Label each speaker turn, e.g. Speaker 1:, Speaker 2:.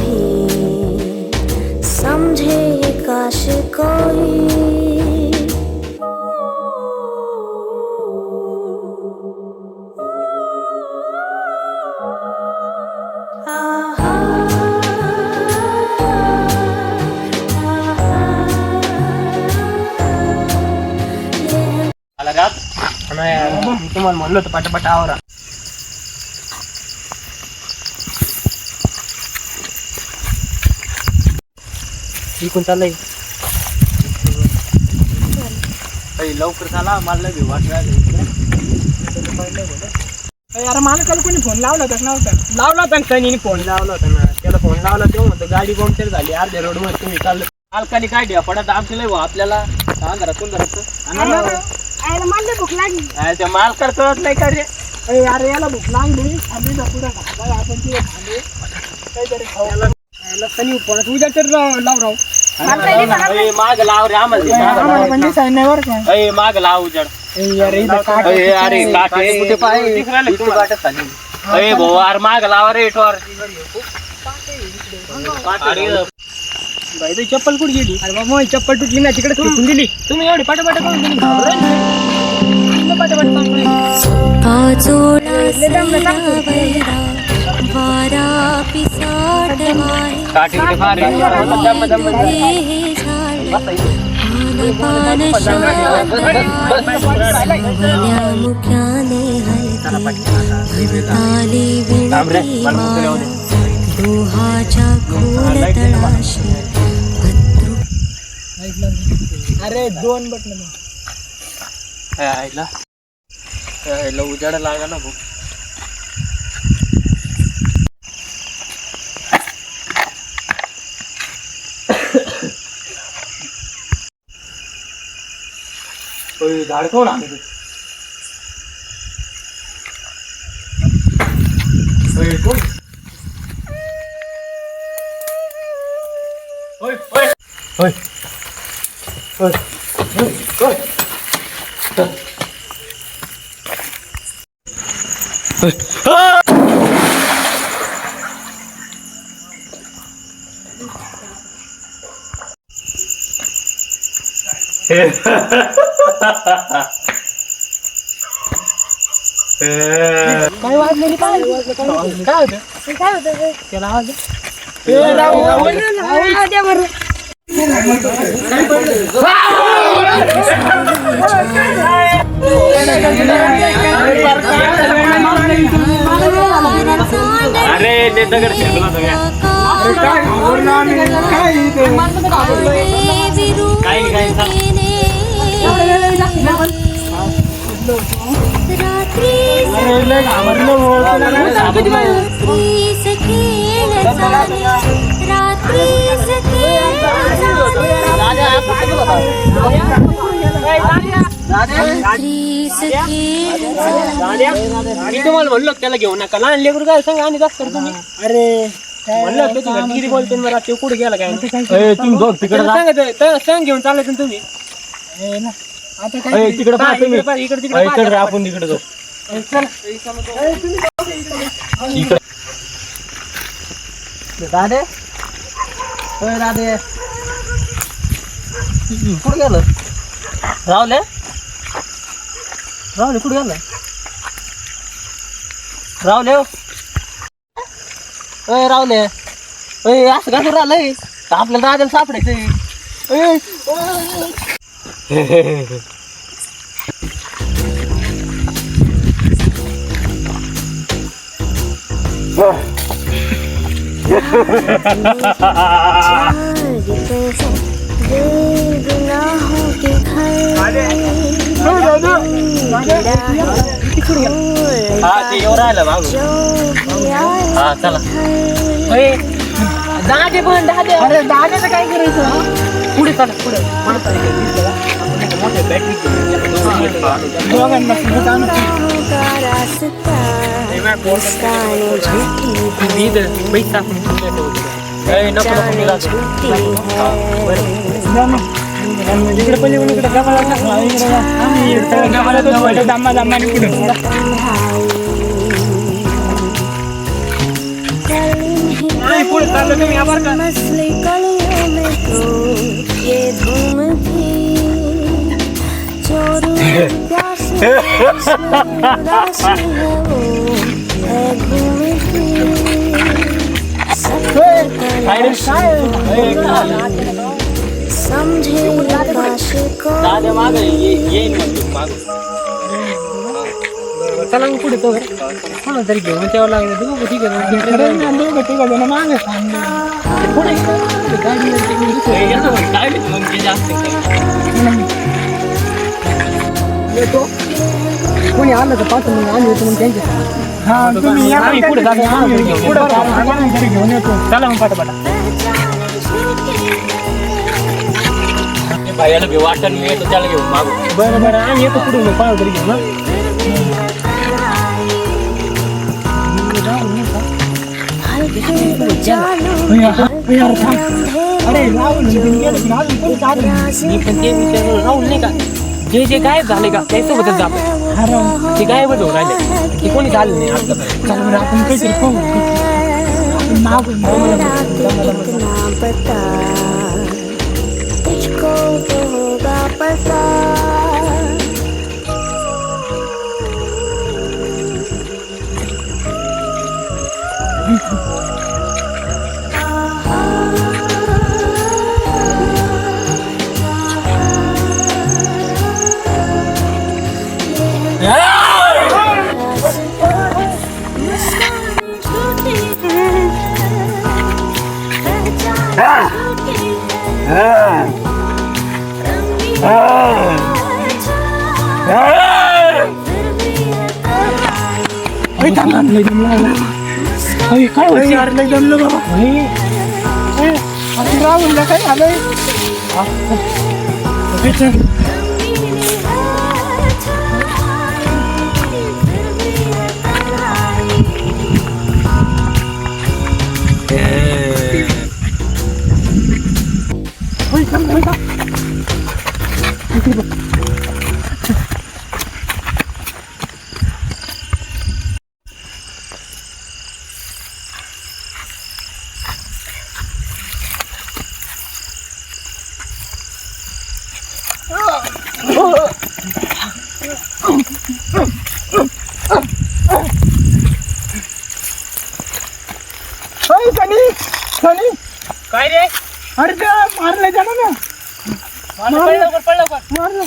Speaker 1: ही समझे ये काश कोई।
Speaker 2: तुम्हाला म्हणलं होतं पटापट आवरा. इकून चाललंय लवकर चाला, मला लगे वाट राहिलं. अरे मला काल कोणी फोन लावला होता नव्हता? लावला होता सनीने फोन लावला होता ना, त्याला फोन लावला तेव्हा म्हणतो गाडी पंक्चर झाली अर्ध्या रोड मध्ये तुम्ही चाललं. कालकाली काय द्या पडत आमच्या लय आपल्याला घरातून
Speaker 3: मला भूक लागली.
Speaker 2: त्या मालकाला कळत नाही का रे? अरे याला भूक लागली, आम्ही पुढे आपण तिथे थांबले काहीतरी खाऊ सनी परत उद्या तर लाव राव माग लाव रे आम्हाला माग लाव उजाड. अरे भाऊ अरे माग लावा रे भाई चप्पल कुठे गेली? अरे बाबा चप्पल तुटली ना तिकडे फेकून दिली. तुम्ही एवढी पटापट करून दिली अरे दोन बटन उजाड लागा ना भाऊ. झाड कोण आले कोण? काय वाजलं? काय होतं? काय होतं त्याला आवाज? अरे ते दगड फेकला सगळ्या. मी तुम्हाला म्हणलो त्याला घेऊ नका, लहान लेकरू काय सांगा आणि जास्त तुम्ही. अरे म्हणलं किती बोलते मला ते कुठे गेला काय सांग घेऊन चालायचं तुम्ही. आता काय तिकडे इकडे तिकडे आपण तिकडे जाऊ. दादे दादे कुठे गेलं? रावले कुठे गेलं? रावले असं का राहिलंय? आपल्याला राजाला सापडायचंय. चला दादे पण अरे दाद्याचं काय करायचं? पुढे चला पुढे इकडे पहिले इकडे दम्मा नाही पुढे चाललो तुम्ही आभार का
Speaker 1: मसली कलियों में तो ये धूम थी चोरू प्यासी उदासी है वो है घूमती समझे काश को
Speaker 2: चला मग पुढे तो कोणा तरी घेऊन तेव्हा लागलं ठीक आहे मागे पुढे येतो कोणी आलं तर पाहतो मग आम्ही येतो मग त्यांच्या पुढे घेऊन येतो चला मग पाठा भाईला घेऊ वाटण मी येतो त्याला घेऊन मागू बरं आम्ही येतो पुढे पाहू तरी घेऊ ना अरे राहुल नाही का जे गायब झाले का त्यासोबतच जातो ते गायबच होऊन राहिले ते कोणी झालं नाही आता चला बरं आपण काहीतरी पाहू
Speaker 1: तुझको तो होगा पता
Speaker 2: काय होती यार नाही जमलं बाबा राहुलला काय झालंय काय रे अरे मारले जाणार ना पडलं मारलं